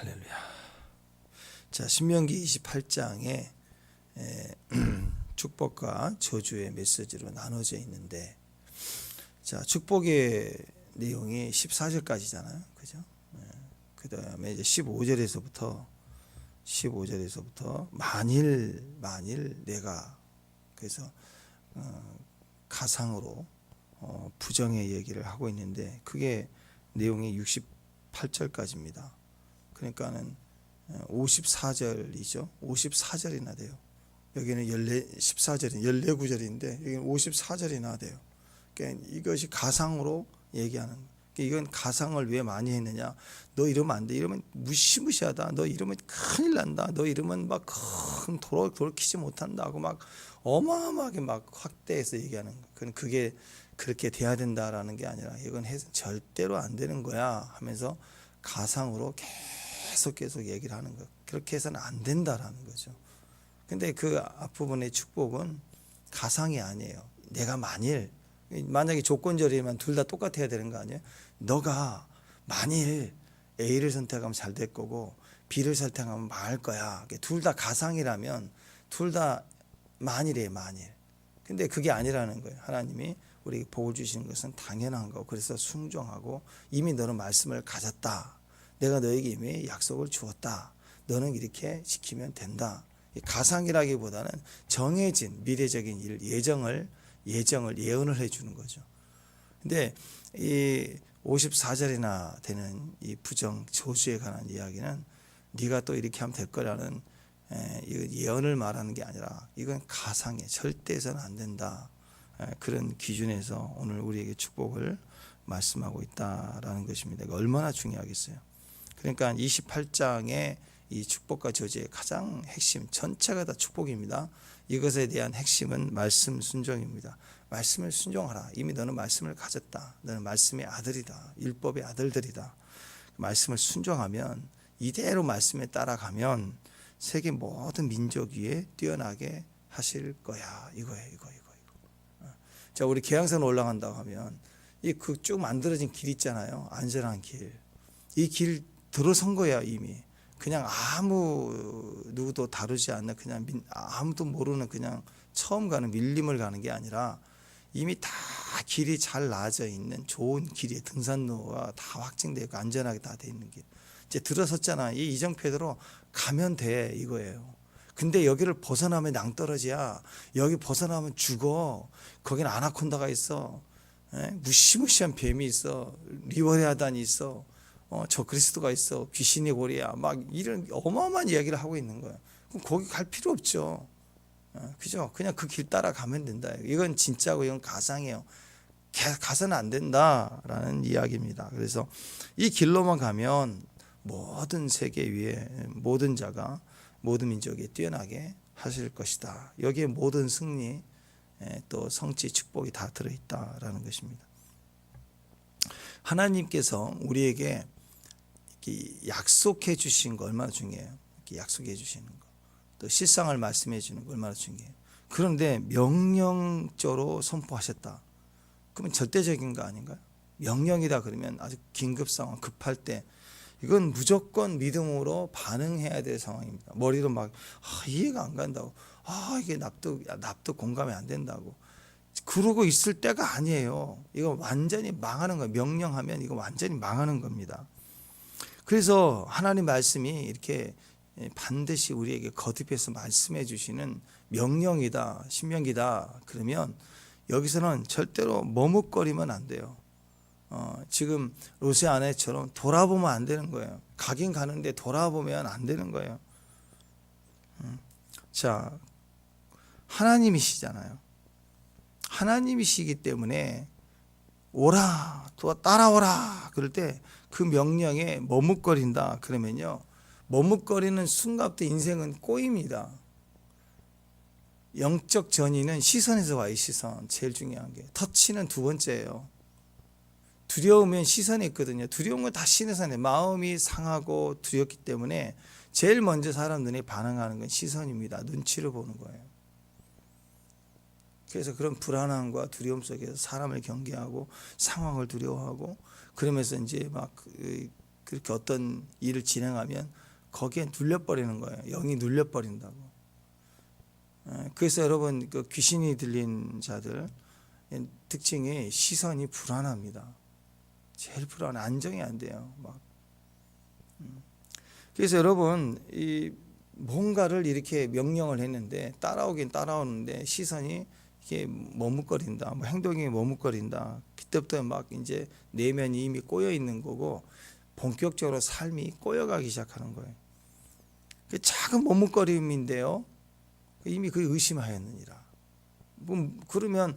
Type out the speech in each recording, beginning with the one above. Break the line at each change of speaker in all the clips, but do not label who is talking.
할렐루야. 자, 신명기 28장에 축복과 저주의 메시지로 나눠져 있는데, 자, 축복의 내용이 14절까지잖아요. 그죠? 그 다음에 이제 15절에서부터 만일 내가, 그래서 가상으로 부정의 얘기를 하고 있는데, 그게 내용이 68절까지입니다. 그러니까는 54절이죠. 54절이나 돼요. 여기는 14절이 14구절인데 여기는 54절이나 돼요. 그러니까 이것이 가상으로 얘기하는 거예요. 이건 가상을 왜 많이 했느냐? 너 이러면 안 돼. 이러면 무시무시하다. 너 이러면 큰일 난다. 너 이러면 막 큰 돌이키지 못한다고 막 어마어마하게 막 확대해서 얘기하는 거예요. 그게 그렇게 돼야 된다라는 게 아니라, 이건 절대로 안 되는 거야 하면서 가상으로 계속 얘기를 하는 거. 그렇게 해서는 안 된다라는 거죠. 근데 그 앞부분의 축복은 가상이 아니에요. 내가 만약에 조건절이면 둘 다 똑같아야 되는 거 아니에요? 너가 만일 A를 선택하면 잘 될 거고 B를 선택하면 망할 거야. 둘 다 가상이라면 둘 다 만일이에요, 만일. 근데 그게 아니라는 거예요. 하나님이 우리에게 복을 주시는 것은 당연한 거고, 그래서 순종하고, 이미 너는 말씀을 가졌다. 내가 너에게 이미 약속을 주었다. 너는 이렇게 지키면 된다. 가상이라기보다는 정해진 미래적인 일, 예정을 예언을 해주는 거죠. 근데 이 54절이나 되는 이 부정 저주에 관한 이야기는 네가 또 이렇게 하면 될 거라는 예언을 말하는 게 아니라, 이건 가상에 절대 해서는 안 된다. 그런 기준에서 오늘 우리에게 축복을 말씀하고 있다라는 것입니다. 얼마나 중요하겠어요. 그러니까 28장의 이 축복과 저주의 가장 핵심, 전체가 다 축복입니다. 이것에 대한 핵심은 말씀 순종입니다. 말씀을 순종하라. 이미 너는 말씀을 가졌다. 너는 말씀의 아들이다. 율법의 아들들이다. 말씀을 순종하면, 이대로 말씀에 따라가면 세계 모든 민족 위에 뛰어나게 하실 거야. 이거예요. 이거. 자, 우리 계양산 올라간다고 하면 이 그 쭉 만들어진 길 있잖아요. 안전한 길. 이 길 들어선 거야, 이미. 그냥 누구도 다루지 않는, 그냥 아무도 모르는, 그냥 처음 가는 밀림을 가는 게 아니라 이미 다 길이 잘 나아져 있는 좋은 길이에요. 등산로가 다 확증되고 안전하게 다 돼 있는 길. 이제 들어섰잖아. 이 이정표대로 가면 돼, 이거예요. 근데 여기를 벗어나면 낭떠러지야. 여기 벗어나면 죽어. 거기는 아나콘다가 있어. 무시무시한 뱀이 있어. 리워레아단이 있어. 저 그리스도가 있어. 귀신의 고리야. 막 이런 어마어마한 이야기를 하고 있는 거야. 그럼 거기 갈 필요 없죠. 그죠? 그냥 그 길 따라 가면 된다. 이건 진짜고 이건 가상이에요. 가서는 안 된다라는 이야기입니다. 그래서 이 길로만 가면 모든 세계 위에 모든 자가, 모든 민족이 뛰어나게 하실 것이다. 여기에 모든 승리, 또 성취, 축복이 다 들어있다라는 것입니다. 하나님께서 우리에게 약속해 주신 거 얼마나 중요해요. 약속해 주시는 거, 또 실상을 말씀해 주는 거 얼마나 중요해요. 그런데 명령적으로 선포하셨다. 그러면 절대적인 거 아닌가요? 명령이다 그러면 아주 긴급 상황, 급할 때 이건 무조건 믿음으로 반응해야 될 상황입니다. 머리로 막 이해가 안 간다고, 이게 납득 공감이 안 된다고 그러고 있을 때가 아니에요. 이거 완전히 망하는 거예요. 명령하면 이거 완전히 망하는 겁니다. 그래서 하나님 말씀이 이렇게 반드시 우리에게 거듭해서 말씀해 주시는 명령이다, 신명기다 그러면 여기서는 절대로 머뭇거리면 안 돼요. 지금 롯의 아내처럼 돌아보면 안 되는 거예요. 가긴 가는데 돌아보면 안 되는 거예요. 자, 하나님이시잖아요. 하나님이시기 때문에 오라, 따라오라 그럴 때 그 명령에 머뭇거린다 그러면요, 머뭇거리는 순간부터 인생은 꼬입니다. 영적 전이는 시선에서 와요. 시선, 제일 중요한 게. 터치는 두 번째예요. 두려우면 시선이 있거든요. 두려운 건 다 신에서 내 마음이 상하고 두렵기 때문에 제일 먼저 사람 눈에 반응하는 건 시선입니다. 눈치를 보는 거예요. 그래서 그런 불안함과 두려움 속에서 사람을 경계하고 상황을 두려워하고, 그러면서 이제 막 그렇게 어떤 일을 진행하면 거기에 눌려버리는 거예요. 영이 눌려버린다고. 그래서 여러분 그 귀신이 들린 자들 특징이 시선이 불안합니다. 제일 불안해. 안정이 안 돼요. 막. 그래서 여러분 이 뭔가를 이렇게 명령을 했는데 따라오긴 따라오는데 시선이 이게 머뭇거린다. 뭐 행동이 머뭇거린다. 그때부터 막 이제 내면이 이미 꼬여 있는 거고 본격적으로 삶이 꼬여가기 시작하는 거예요. 그 작은 머뭇거림인데요. 이미 그 의심하였느니라. 그러면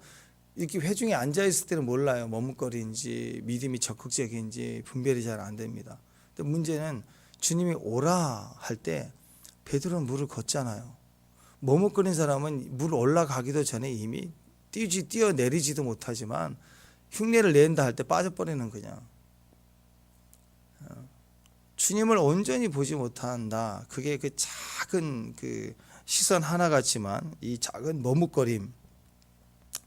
이렇게 회중에 앉아 있을 때는 몰라요. 머뭇거리는지 믿음이 적극적인지 분별이 잘 안 됩니다. 근데 문제는 주님이 오라 할 때 베드로는 물을 걷잖아요. 머뭇거린 사람은 물 올라가기도 전에 이미 뛰어내리지도 못하지만 흉내를 낸다 할 때 빠져버리는 그냥. 주님을 온전히 보지 못한다. 그게 그 작은 그 시선 하나 같지만 이 작은 머뭇거림,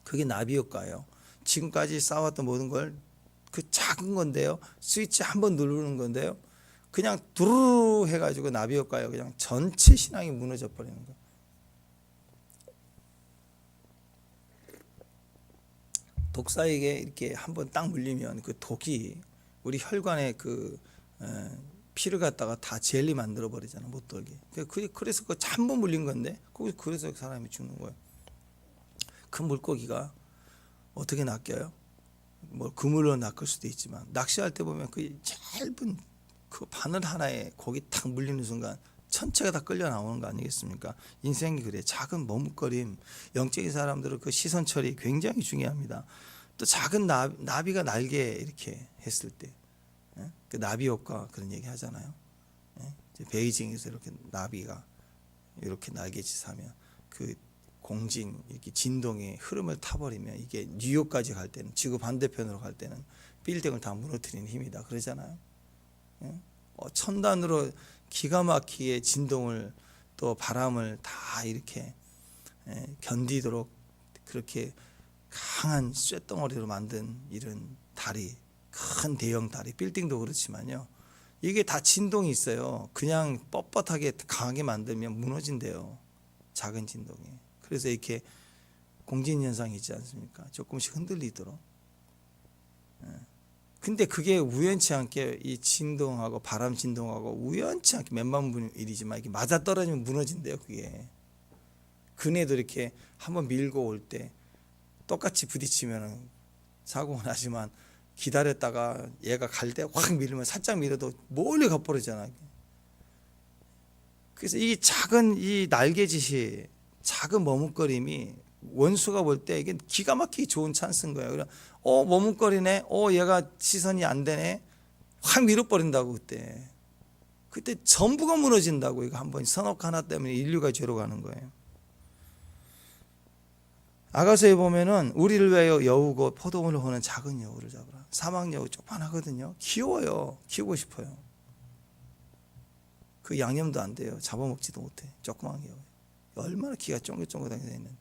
그게 나비 효과예요. 지금까지 쌓아왔던 모든 걸 그 작은 건데요. 스위치 한번 누르는 건데요. 그냥 두루루 해가지고 나비 효과예요. 그냥 전체 신앙이 무너져 버리는 거예요. 독사에게 이렇게 한번 딱 물리면 그 독이 우리 혈관에 그 피를 갖다가 다 젤리 만들어 버리잖아, 못 돌게. 그래서 그 한 번 물린 건데, 그래서 사람이 죽는 거예요. 큰 물고기가 어떻게 낚여요? 뭐 그물로 낚을 수도 있지만 낚시할 때 보면 그 짧은 그 바늘 하나에 고기 탁 물리는 순간 전체가 다 끌려 나오는 거 아니겠습니까? 인생이 그래. 작은 머뭇거림, 영적인 사람들은 그 시선 처리 굉장히 중요합니다. 또 작은 나비가 날개 이렇게 했을 때, 그 나비 효과 그런 얘기 하잖아요. 베이징에서 이렇게 나비가 이렇게 날개짓 하면 그 공진 이렇게 진동의 흐름을 타버리면 이게 뉴욕까지 갈 때는 지구 반대편으로 갈 때는 빌딩을 다 무너뜨리는 힘이다 그러잖아요. 첨단으로 기가 막히게 진동을 또 바람을 다 이렇게 견디도록 그렇게 강한 쇳덩어리로 만든 이런 다리, 큰 대형 다리, 빌딩도 그렇지만요. 이게 다 진동이 있어요. 그냥 뻣뻣하게 강하게 만들면 무너진대요. 작은 진동이. 그래서 이렇게 공진 현상이 있지 않습니까? 조금씩 흔들리도록. 근데 그게 우연치 않게 이 진동하고 바람 진동하고 우연치 않게 몇만 분 일이지만 이게 맞아 떨어지면 무너진대요. 그게. 그네도 이렇게 한번 밀고 올 때 똑같이 부딪히면 사고가 나지만 기다렸다가 얘가 갈 때 확 밀면 살짝 밀어도 멀리 가버리잖아요. 그래서 이 작은 이 날개짓이 작은 머뭇거림이 원수가 볼 때 이게 기가 막히게 좋은 찬스인 거예요. 그래, 머뭇거리네. 얘가 시선이 안 되네. 확 밀어버린다고 그때 전부가 무너진다고. 이거 한번 선악 하나 때문에 인류가 죄로 가는 거예요. 아가서에 보면은 우리를 위하여 여우고 포도원을 호는 작은 여우를 잡으라. 사막 여우 조그만하거든요. 귀여워요. 키우고 싶어요. 그 양념도 안 돼요. 잡아먹지도 못해. 조그만 여우. 얼마나 키가 쫑긋쫑긋하게 돼 있는데.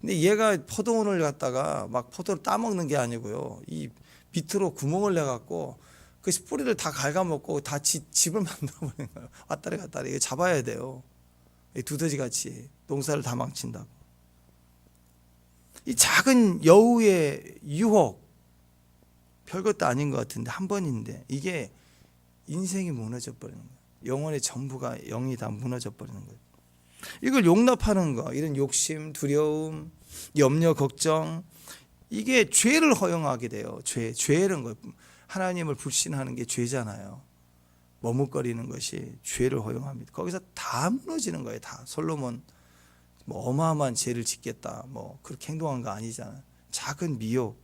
근데 얘가 포도원을 갖다가 막 포도를 따먹는 게 아니고요. 이 밑으로 구멍을 내갖고 그 뿌리를 다 갉아먹고 다 집을 만들어버리는 거예요. 왔다리 갔다리. 이거 잡아야 돼요. 두더지같이 농사를 다 망친다고. 이 작은 여우의 유혹, 별것도 아닌 것 같은데 한 번인데 이게 인생이 무너져 버리는 거예요. 영혼의 전부가 영이 다 무너져 버리는 거예요. 이걸 용납하는 거, 이런 욕심, 두려움, 염려, 걱정, 이게 죄를 허용하게 돼요. 죄는 거, 하나님을 불신하는 게 죄잖아요. 머뭇거리는 것이 죄를 허용합니다. 거기서 다 무너지는 거예요. 다. 솔로몬 뭐 어마어마한 죄를 짓겠다, 뭐 그렇게 행동한 거 아니잖아요. 작은 미혹,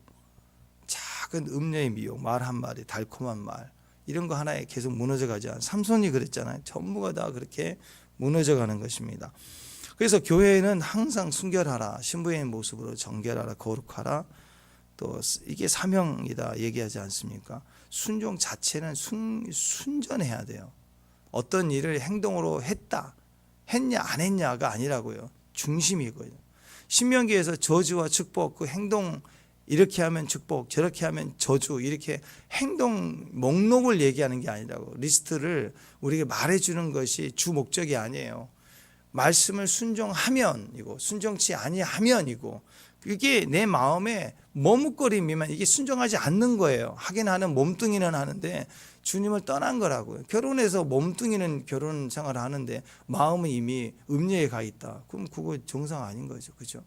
작은 음녀의 미혹, 말 한마디, 달콤한 말, 이런 거 하나에 계속 무너져가지 않아요. 삼손이 그랬잖아요. 전부가 다 그렇게 무너져가는 것입니다. 그래서 교회는 항상 순결하라, 신부의 모습으로 정결하라, 거룩하라. 또 이게 사명이다 얘기하지 않습니까? 순종 자체는 순전해야 돼요. 어떤 일을 행동으로 했냐 안 했냐가 아니라고요. 중심이고요. 신명기에서 저주와 축복, 그 행동 이렇게 하면 축복, 저렇게 하면 저주, 이렇게 행동 목록을 얘기하는 게 아니라고. 리스트를 우리에게 말해주는 것이 주 목적이 아니에요. 말씀을 순종하면이고 순종치 아니하면이고, 그게 내 마음에 머뭇거림이면 이게 순종하지 않는 거예요. 하긴 하는 몸뚱이는 하는데 주님을 떠난 거라고요. 결혼해서 몸뚱이는 결혼 생활을 하는데 마음은 이미 음녀에 가 있다. 그럼 그거 정상 아닌 거죠. 그죠?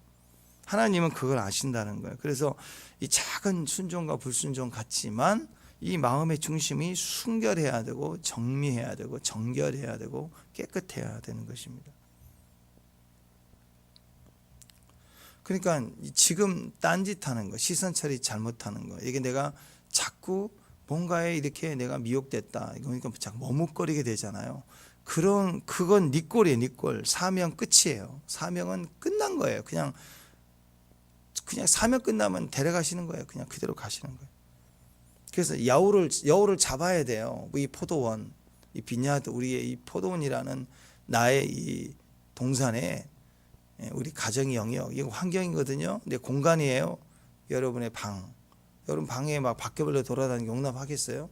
하나님은 그걸 아신다는 거예요. 그래서 이 작은 순종과 불순종 같지만 이 마음의 중심이 순결해야 되고 정리해야 되고 정결해야 되고 깨끗해야 되는 것입니다. 그러니까 지금 딴짓하는 거, 시선 처리 잘못하는 거, 이게 내가 자꾸 뭔가에 이렇게 내가 미혹됐다, 그러니까 자꾸 머뭇거리게 되잖아요. 그건 네 꼴이에요. 네 꼴. 사명 끝이에요. 사명은 끝난 거예요. 그냥 사명 끝나면 데려가시는 거예요. 그냥 그대로 가시는 거예요. 그래서 여우를 잡아야 돼요. 이 포도원, 이 비냐드, 우리의 이 포도원이라는 나의 이 동산에 우리 가정의 영역, 이거 환경이거든요. 근데 공간이에요. 여러분의 방, 여러분 방에 막 바퀴벌레 돌아다니는 게 용납하겠어요?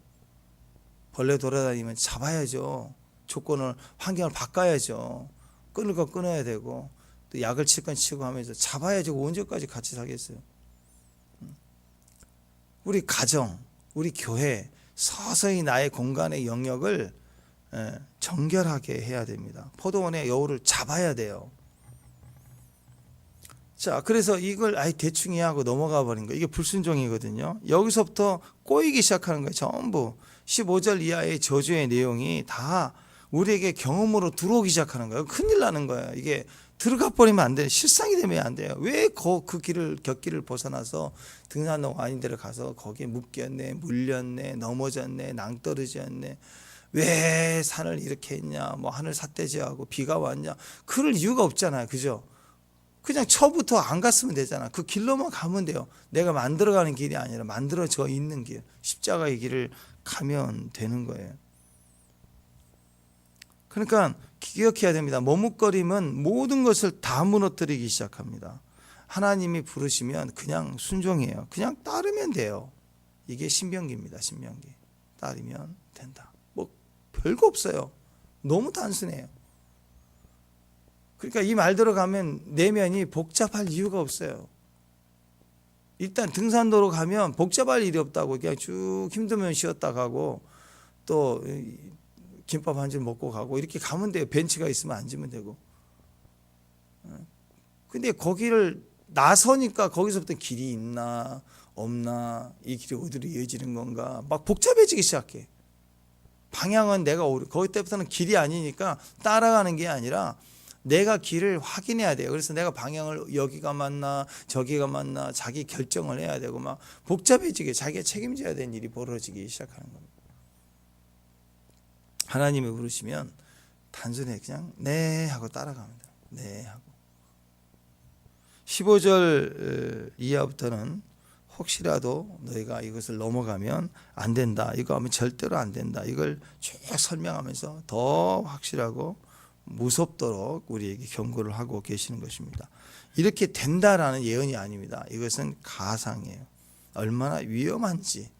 벌레 돌아다니면 잡아야죠. 조건을, 환경을 바꿔야죠. 끊을 거 끊어야 되고, 또 약을 칠 건 치고 하면서 잡아야죠. 언제까지 같이 살겠어요? 우리 가정, 우리 교회, 서서히 나의 공간의 영역을 정결하게 해야 됩니다. 포도원의 여우를 잡아야 돼요. 자, 그래서 이걸 아예 대충 이해하고 넘어가 버린 거예요. 이게 불순종이거든요. 여기서부터 꼬이기 시작하는 거예요. 전부 15절 이하의 저주의 내용이 다 우리에게 경험으로 들어오기 시작하는 거예요. 큰일 나는 거예요. 이게 들어가 버리면 안 돼요. 실상이 되면 안 돼요. 왜 그 곁길을 벗어나서 등산로 아닌 데를 가서 거기에 묶였네, 물렸네, 넘어졌네, 낭떠러지였네, 왜 산을 이렇게 했냐, 뭐 하늘 삿대지하고 비가 왔냐, 그럴 이유가 없잖아요. 그죠? 그냥 처부터 안 갔으면 되잖아. 그 길로만 가면 돼요. 내가 만들어가는 길이 아니라 만들어져 있는 길, 십자가의 길을 가면 되는 거예요. 그러니까 기억해야 됩니다. 머뭇거림은 모든 것을 다 무너뜨리기 시작합니다. 하나님이 부르시면 그냥 순종해요. 그냥 따르면 돼요. 이게 신명기입니다. 신명기. 따르면 된다. 뭐 별거 없어요. 너무 단순해요. 그러니까 이 말대로 가면 내면이 복잡할 이유가 없어요. 일단 등산로로 가면 복잡할 일이 없다고. 그냥 쭉 힘들면 쉬었다 가고, 또 김밥 한 줄 먹고 가고, 이렇게 가면 돼요. 벤치가 있으면 앉으면 되고. 근데 거기를 나서니까 거기서부터 길이 있나 없나, 이 길이 어디로 이어지는 건가, 막 복잡해지기 시작해. 방향은 내가 거기 때부터는 길이 아니니까 따라가는 게 아니라 내가 길을 확인해야 돼요. 그래서 내가 방향을 여기가 맞나 저기가 맞나 자기 결정을 해야 되고, 막 복잡해지게 자기가 책임져야 되는 일이 벌어지기 시작하는 겁니다. 하나님이 부르시면 단순히 그냥 네 하고 따라가면 돼요. 네 하고. 15절 이하부터는 혹시라도 너희가 이것을 넘어가면 안 된다, 이거 하면 절대로 안 된다, 이걸 쭉 설명하면서 더 확실하고 무섭도록 우리에게 경고를 하고 계시는 것입니다. 이렇게 된다라는 예언이 아닙니다. 이것은 가상이에요. 얼마나 위험한지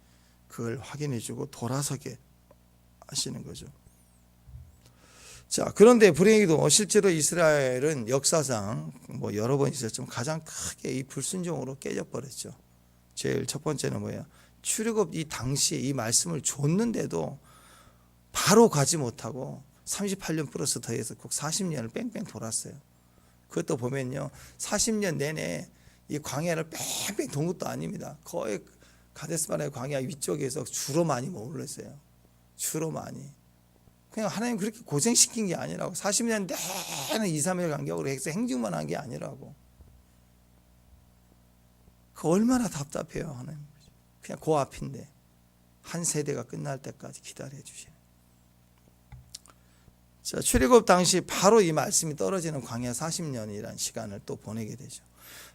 그걸 확인해 주고 돌아서게 하시는 거죠. 자, 그런데 불행히도 실제로 이스라엘은 역사상 뭐 여러 번 있었지만 가장 크게 이 불순종으로 깨져버렸죠. 제일 첫 번째는 뭐예요? 출애굽 이 당시에 이 말씀을 줬는데도 바로 가지 못하고 38년 플러스 더해서 꼭 40년을 뺑뺑 돌았어요. 그것도 보면요, 40년 내내 이 광야를 뺑뺑 돈 것도 아닙니다. 거의 가데스바네 광야 위쪽에서 주로 많이 머물렀어요. 주로 많이. 그냥 하나님 그렇게 고생시킨 게 아니라고. 40년 내내 2, 3일 간격으로 해서 행중만 한 게 아니라고. 그 얼마나 답답해요, 하나님. 그냥 그 앞인데 한 세대가 끝날 때까지 기다려 주시는. 자, 출애굽 당시 바로 이 말씀이 떨어지는 광야 40년이라는 시간을 또 보내게 되죠.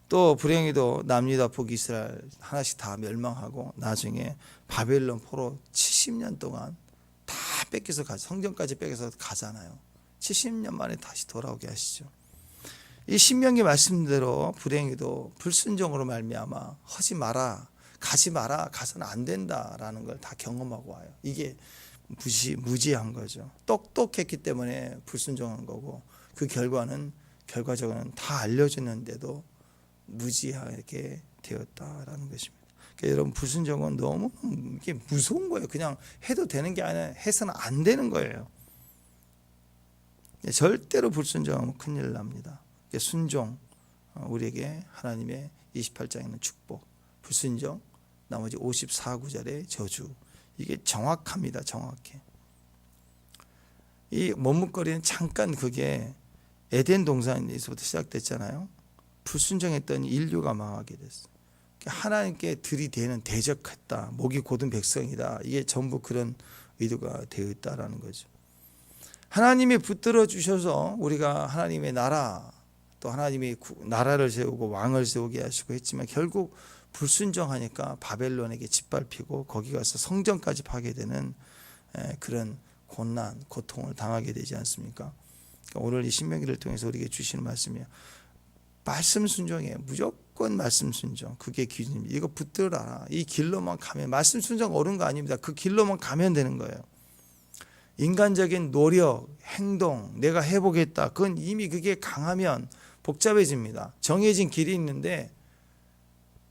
또 불행히도 남유다 북이스라엘 하나씩 다 멸망하고 나중에 바벨론 포로 70년 동안 다 뺏겨서 성전까지 뺏겨서 가잖아요. 70년 만에 다시 돌아오게 하시죠. 이 신명기 말씀대로 불행히도 불순종으로 말미암아 하지 마라, 가지 마라, 가서는 안 된다라는 걸 다 경험하고 와요. 이게 무지한 거죠. 똑똑했기 때문에 불순종한 거고, 그 결과적으로는 다 알려주는데도 무지하게 되었다라는 것입니다. 그러니까 여러분, 불순종은 너무 이게 무서운 거예요. 그냥 해도 되는 게 아니라 해서는 안 되는 거예요. 절대로 불순종하면 큰일 납니다. 순종, 우리에게 하나님의 28장에는 축복, 불순종, 나머지 54구절의 저주. 이게 정확합니다. 정확해. 이 머뭇거리는 잠깐 그게 에덴 동산에서부터 시작됐잖아요. 불순종했던 인류가 망하게 됐어요. 하나님께 들이대는, 대적했다, 목이 곧은 백성이다. 이게 전부 그런 의도가 되어 있다라는 거죠. 하나님이 붙들어 주셔서 우리가 하나님의 나라, 또 하나님이 나라를 세우고 왕을 세우게 하시고 했지만 결국 불순종하니까 바벨론에게 짓밟히고 거기 가서 성전까지 파괴되는 그런 고난, 고통을 당하게 되지 않습니까? 그러니까 오늘 이 신명기를 통해서 우리에게 주시는 말씀이에요. 말씀 순종이에요. 무조건 말씀 순종. 그게 기준입니다. 이거 붙들어라. 이 길로만 가면, 말씀 순종 옳은 거 아닙니다. 그 길로만 가면 되는 거예요. 인간적인 노력, 행동, 내가 해보겠다, 그건 이미 그게 강하면 복잡해집니다. 정해진 길이 있는데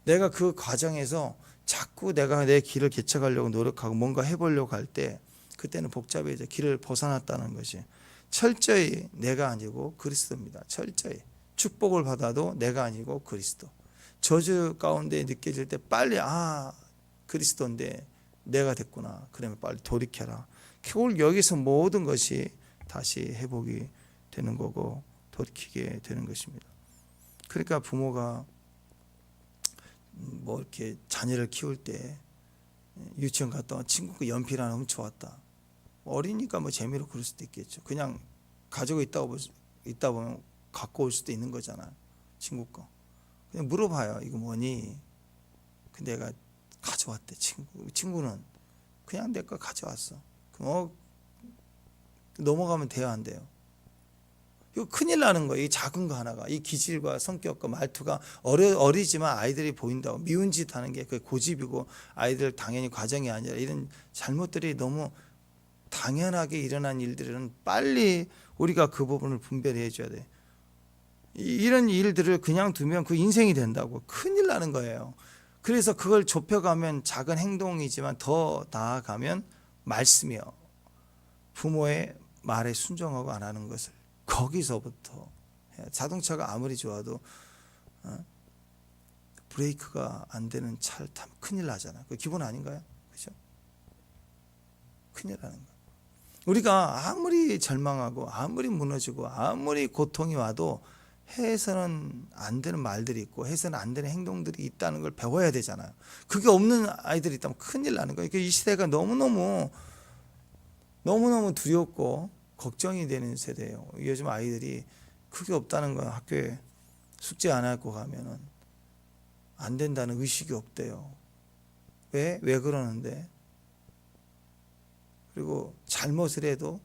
내가 그 과정에서 자꾸 내가 내 길을 개척하려고 노력하고 뭔가 해보려고 할 때 그때는 복잡해져. 길을 벗어났다는 것이. 철저히 내가 아니고 그리스도입니다. 철저히. 축복을 받아도 내가 아니고 그리스도. 저주 가운데 느껴질 때 빨리 그리스도인데 내가 됐구나. 그러면 빨리 돌이켜라. 결국 여기서 모든 것이 다시 회복이 되는 거고 돌이키게 되는 것입니다. 그러니까 부모가 뭐 이렇게 자녀를 키울 때 유치원 갔다 친구가 연필 하나 훔쳐왔다. 어리니까 뭐 재미로 그럴 수도 있겠죠. 그냥 가지고 있다 보면 갖고 올 수도 있는 거잖아요. 친구 거. 그냥 물어봐요. 이거 뭐니? 근데 내가 가져왔대. 친구는 그냥 내 거 가져왔어. 넘어가면 돼요, 안 돼요? 이거 큰일 나는 거예요. 이 작은 거 하나가, 이 기질과 성격과 말투가 어리지만 아이들이 보인다고 미운 짓 하는 게 그 고집이고, 아이들 당연히 과정이 아니라 이런 잘못들이 너무 당연하게 일어난 일들은 빨리 우리가 그 부분을 분별해 줘야 돼. 이런 일들을 그냥 두면 그 인생이 된다고 큰일 나는 거예요. 그래서 그걸 좁혀가면 작은 행동이지만 더 나아가면 말씀이요. 부모의 말에 순종하고 안 하는 것을 거기서부터 해요. 자동차가 아무리 좋아도 브레이크가 안 되는 차를 타면 큰일 나잖아요. 그 기본 아닌가요? 그렇죠? 큰일 나는 거예요. 우리가 아무리 절망하고 아무리 무너지고 아무리 고통이 와도 해서는 안 되는 말들이 있고 해서는 안 되는 행동들이 있다는 걸 배워야 되잖아요. 그게 없는 아이들이 있다면 큰일 나는 거예요. 이 시대가 너무너무 두렵고 걱정이 되는 세대예요. 요즘 아이들이 그게 없다는 거, 학교에 숙제 안 하고 가면은 안 된다는 의식이 없대요. 왜 그러는데? 그리고 잘못을 해도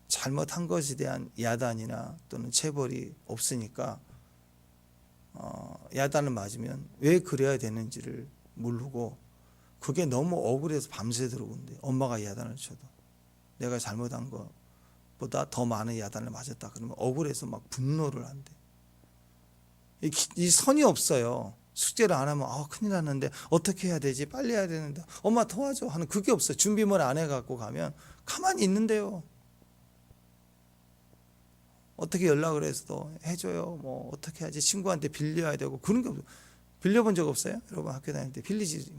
잘못한 것에 대한 야단이나 또는 체벌이 없으니까 야단을 맞으면 왜 그래야 되는지를 모르고 그게 너무 억울해서 밤새 들어오는데 엄마가 야단을 쳐도 내가 잘못한 것보다 더 많은 야단을 맞았다 그러면 억울해서 막 분노를 한대. 이 선이 없어요. 숙제를 안 하면 큰일 났는데 어떻게 해야 되지? 빨리 해야 되는데 엄마 도와줘 하는 그게 없어요. 준비물 안 해갖고 가면 가만히 있는데요. 어떻게 연락을 해서 해줘요. 뭐 어떻게 하지? 친구한테 빌려야 되고 그런 게 없어요. 빌려본 적 없어요? 여러분 학교 다닐 때 빌리지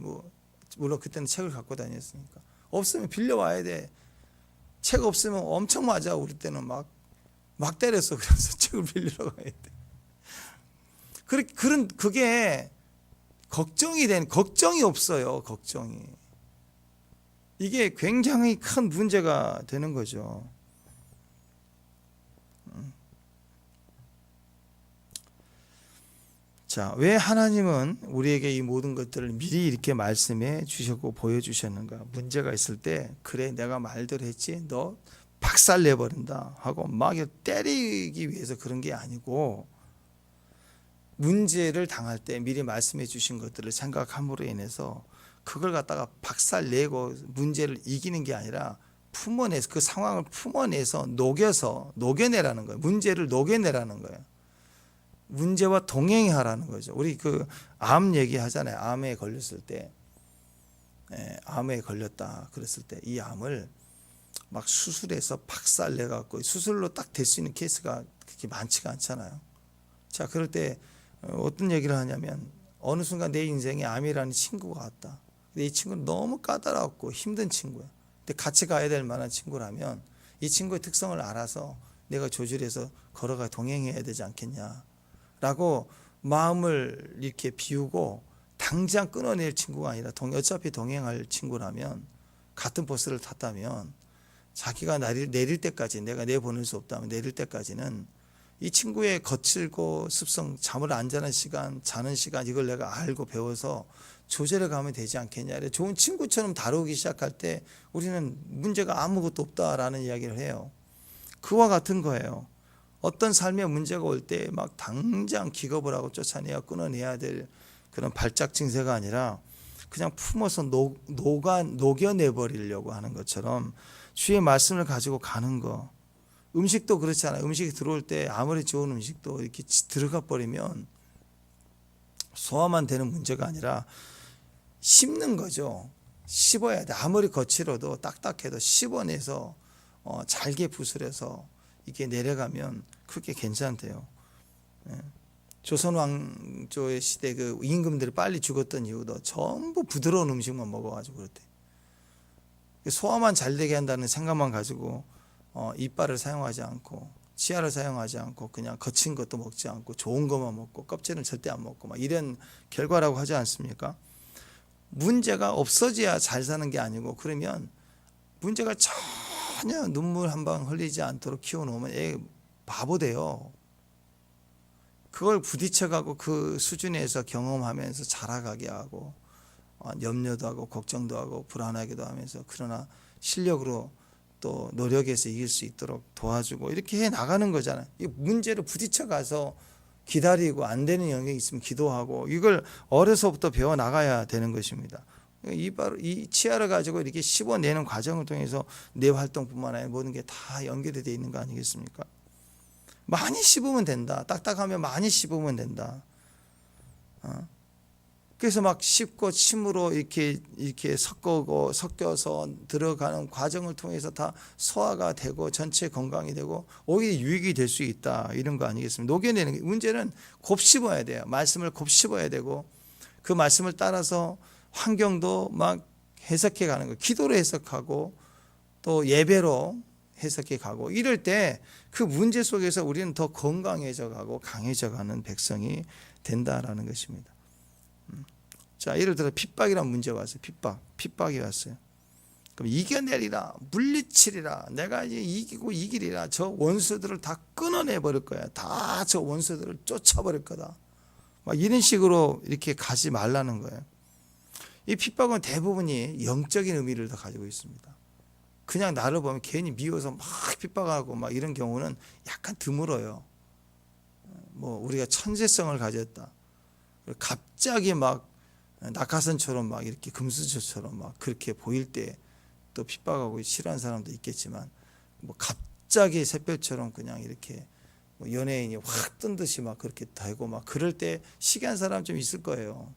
물론 그때는 책을 갖고 다녔으니까 없으면 빌려와야 돼. 책 없으면 엄청 맞아. 우리 때는 막 때렸어. 그래서 책을 빌리러 가야 돼. 그게 걱정이 없어요. 걱정이. 이게 굉장히 큰 문제가 되는 거죠. 자, 왜 하나님은 우리에게 이 모든 것들을 미리 이렇게 말씀해 주셨고 보여주셨는가? 문제가 있을 때 그래 내가 말대로 했지 너 박살 내버린다 하고 막 때리기 위해서 그런 게 아니고, 문제를 당할 때 미리 말씀해 주신 것들을 생각함으로 인해서 그걸 갖다가 박살 내고 문제를 이기는 게 아니라 품어내서, 그 상황을 품어내서 녹여내라는 거예요. 문제를 녹여내라는 거예요. 문제와 동행하라는 거죠. 우리 그 암 얘기하잖아요. 암에 걸렸을 때, 암에 걸렸다 그랬을 때 이 암을 막 수술해서 박살 내갖고 수술로 딱 될 수 있는 케이스가 그렇게 많지가 않잖아요. 자, 그럴 때 어떤 얘기를 하냐면, 어느 순간 내 인생에 암이라는 친구가 왔다. 근데 이 친구는 너무 까다롭고 힘든 친구야. 근데 같이 가야 될 만한 친구라면 이 친구의 특성을 알아서 내가 조절해서 걸어가 동행해야 되지 않겠냐 라고 마음을 이렇게 비우고, 당장 끊어낼 친구가 아니라 어차피 동행할 친구라면, 같은 버스를 탔다면 자기가 내릴 때까지, 내가 내보낼 수 없다면 내릴 때까지는 이 친구의 거칠고 습성, 잠을 안 자는 시간, 자는 시간, 이걸 내가 알고 배워서 조절해 가면 되지 않겠냐. 좋은 친구처럼 다루기 시작할 때 우리는 문제가 아무것도 없다라는 이야기를 해요. 그와 같은 거예요. 어떤 삶의 문제가 올 때 막 당장 기겁을 하고 쫓아내야 끊어내야 될 그런 발작 증세가 아니라 그냥 품어서 녹여내버리려고 하는 것처럼 주의 말씀을 가지고 가는 거. 음식도 그렇잖아요. 음식이 들어올 때 아무리 좋은 음식도 이렇게 들어가 버리면 소화만 되는 문제가 아니라 씹는 거죠. 씹어야 돼. 아무리 거칠어도 딱딱해도 씹어내서 잘게 부스려서 이게 내려가면 그게 괜찮대요. 조선 왕조의 시대 그 임금들이 빨리 죽었던 이유도 전부 부드러운 음식만 먹어가지고 그렇대. 소화만 잘 되게 한다는 생각만 가지고 이빨을 사용하지 않고 치아를 사용하지 않고 그냥 거친 것도 먹지 않고 좋은 것만 먹고 껍질은 절대 안 먹고 막 이런 결과라고 하지 않습니까? 문제가 없어져야 잘 사는 게 아니고, 그러면 문제가 전혀 눈물 한 방 흘리지 않도록 키워놓으면 애 바보 돼요. 그걸 부딪혀가고 그 수준에서 경험하면서 자라가게 하고 염려도 하고 걱정도 하고 불안하기도 하면서, 그러나 실력으로 또 노력해서 이길 수 있도록 도와주고 이렇게 해 나가는 거잖아요. 이 문제를 부딪혀가서 기다리고 안 되는 영역이 있으면 기도하고, 이걸 어려서부터 배워 나가야 되는 것입니다. 이 치아를 가지고 이렇게 씹어내는 과정을 통해서 뇌 활동뿐만 아니라 모든 게 다 연결이 되어 있는 거 아니겠습니까? 많이 씹으면 된다. 딱딱하면 많이 씹으면 된다. 그래서 막 씹고 침으로 이렇게 섞여서 들어가는 과정을 통해서 다 소화가 되고 전체 건강이 되고 오히려 유익이 될 수 있다. 이런 거 아니겠습니까? 녹여내는 게, 문제는 곱씹어야 돼요. 말씀을 곱씹어야 되고, 그 말씀을 따라서 환경도 막 해석해 가는 거, 기도로 해석하고 또 예배로 해석해 가고, 이럴 때 그 문제 속에서 우리는 더 건강해져 가고 강해져 가는 백성이 된다라는 것입니다. 자, 예를 들어 핍박이라는 문제가 왔어요. 핍박이 왔어요. 그럼 이겨내리라, 물리치리라, 내가 이제 이기고 이기리라, 저 원수들을 다 끊어내 버릴 거야, 다 저 원수들을 쫓아버릴 거다, 막 이런 식으로 이렇게 가지 말라는 거예요. 이 핍박은 대부분이 영적인 의미를 더 가지고 있습니다. 그냥 나를 보면 괜히 미워서 막 핍박하고 막 이런 경우는 약간 드물어요. 뭐 우리가 천재성을 가졌다, 갑자기 막 낙하산처럼 막 이렇게 금수저처럼 막 그렇게 보일 때 또 핍박하고 싫어하는 사람도 있겠지만, 뭐 갑자기 샛별처럼 그냥 이렇게 뭐 연예인이 확 뜬 듯이 막 그렇게 되고 막 그럴 때 시기한 사람 좀 있을 거예요.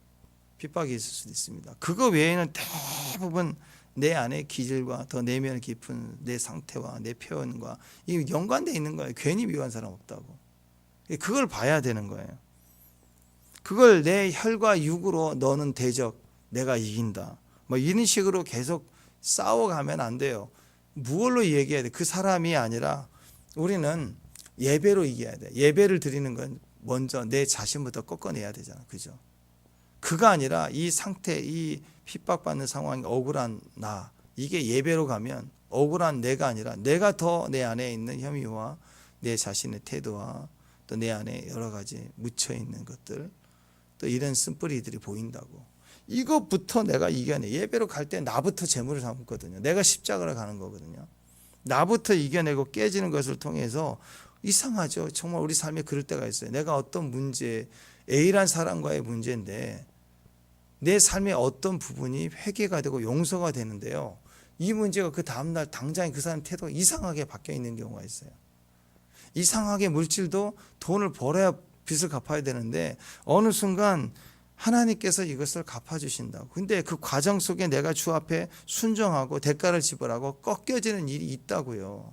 핍박이 있을 수도 있습니다. 그거 외에는 대부분 내 안에 기질과 더 내면 깊은 내 상태와 내 표현과 이 연관되어 있는 거예요. 괜히 미워한 사람 없다고. 그걸 봐야 되는 거예요. 그걸 내 혈과 육으로 너는 대적, 내가 이긴다, 뭐 이런 식으로 계속 싸워가면 안 돼요. 무엇로 얘기해야 돼? 그 사람이 아니라 우리는 예배로 이겨야 돼. 예배를 드리는 건 먼저 내 자신부터 꺾어내야 되잖아, 그죠? 그가 아니라 이 상태, 이 핍박받는 상황이 억울한 나, 이게 예배로 가면 억울한 내가 아니라 내가 더 내 안에 있는 혐의와 내 자신의 태도와 또 내 안에 여러 가지 묻혀있는 것들, 또 이런 쓴뿌리들이 보인다고. 이것부터 내가 이겨내. 예배로 갈 때 나부터 제물을 삼거든요. 내가 십자가를 가는 거거든요. 나부터 이겨내고 깨지는 것을 통해서 이상하죠. 정말 우리 삶에 그럴 때가 있어요. 내가 어떤 문제, A란 사람과의 문제인데 내 삶의 어떤 부분이 회개가 되고 용서가 되는데요. 이 문제가 그 다음날 당장 그 사람 태도가 이상하게 바뀌어 있는 경우가 있어요. 이상하게 물질도 돈을 벌어야 빚을 갚아야 되는데 어느 순간 하나님께서 이것을 갚아주신다고. 근데 그 과정 속에 내가 주 앞에 순종하고 대가를 지불하고 꺾여지는 일이 있다고요.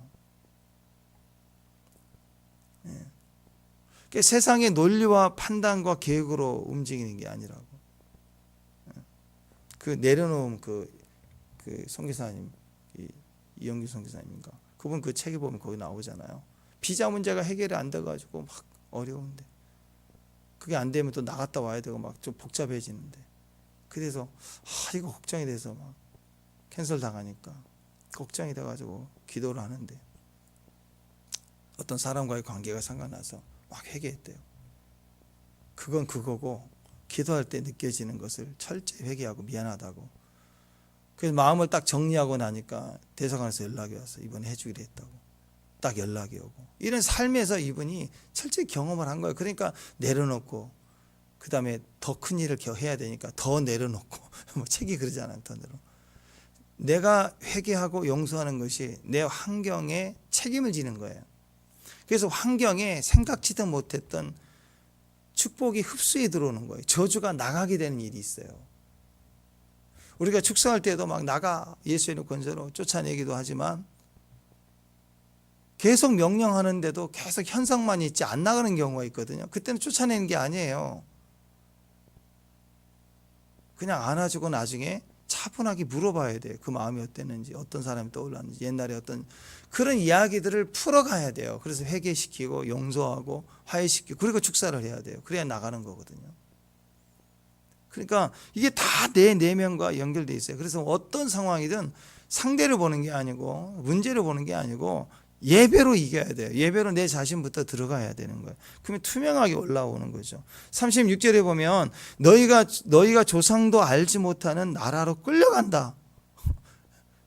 그러니까 세상의 논리와 판단과 계획으로 움직이는 게 아니라고. 그 내려놓은 그 선교사님, 이영규 선교사님인가, 그분 그 책에 보면 거기 나오잖아요. 비자 문제가 해결이 안 돼가지고 막 어려운데 그게 안 되면 또 나갔다 와야 되고 막 좀 복잡해지는데, 그래서 이거 걱정이 돼서 막 캔슬 당하니까 걱정이 돼가지고 기도를 하는데 어떤 사람과의 관계가 생각나서 막 회개했대요. 그건 그거고 기도할 때 느껴지는 것을 철저히 회개하고 미안하다고. 그래서 마음을 딱 정리하고 나니까 대사관에서 연락이 왔어. 이번에 해주기로 했다고. 딱 연락이 오고. 이런 삶에서 이분이 철저히 경험을 한 거예요. 그러니까 내려놓고 그 다음에 더 큰 일을 해야 되니까 더 내려놓고 뭐 책이 그러잖아요. 더 내려. 내가 회개하고 용서하는 것이 내 환경에 책임을 지는 거예요. 그래서 환경에 생각지도 못했던 축복이 흡수해 들어오는 거예요. 저주가 나가게 되는 일이 있어요. 우리가 축사할 때도 막 나가 예수의 권세로 쫓아내기도 하지만 계속 명령하는데도 계속 현상만 있지 안 나가는 경우가 있거든요. 그때는 쫓아내는 게 아니에요. 그냥 안아주고 나중에 차분하게 물어봐야 돼요. 그 마음이 어땠는지, 어떤 사람이 떠올랐는지, 옛날에 어떤 그런 이야기들을 풀어가야 돼요. 그래서 회개시키고 용서하고 화해시키고 그리고 축사를 해야 돼요. 그래야 나가는 거거든요. 그러니까 이게 다 내 내면과 연결돼 있어요. 그래서 어떤 상황이든 상대를 보는 게 아니고 문제를 보는 게 아니고 예배로 이겨야 돼요. 예배로 내 자신부터 들어가야 되는 거예요. 그러면 투명하게 올라오는 거죠. 36절에 보면 너희가 조상도 알지 못하는 나라로 끌려간다.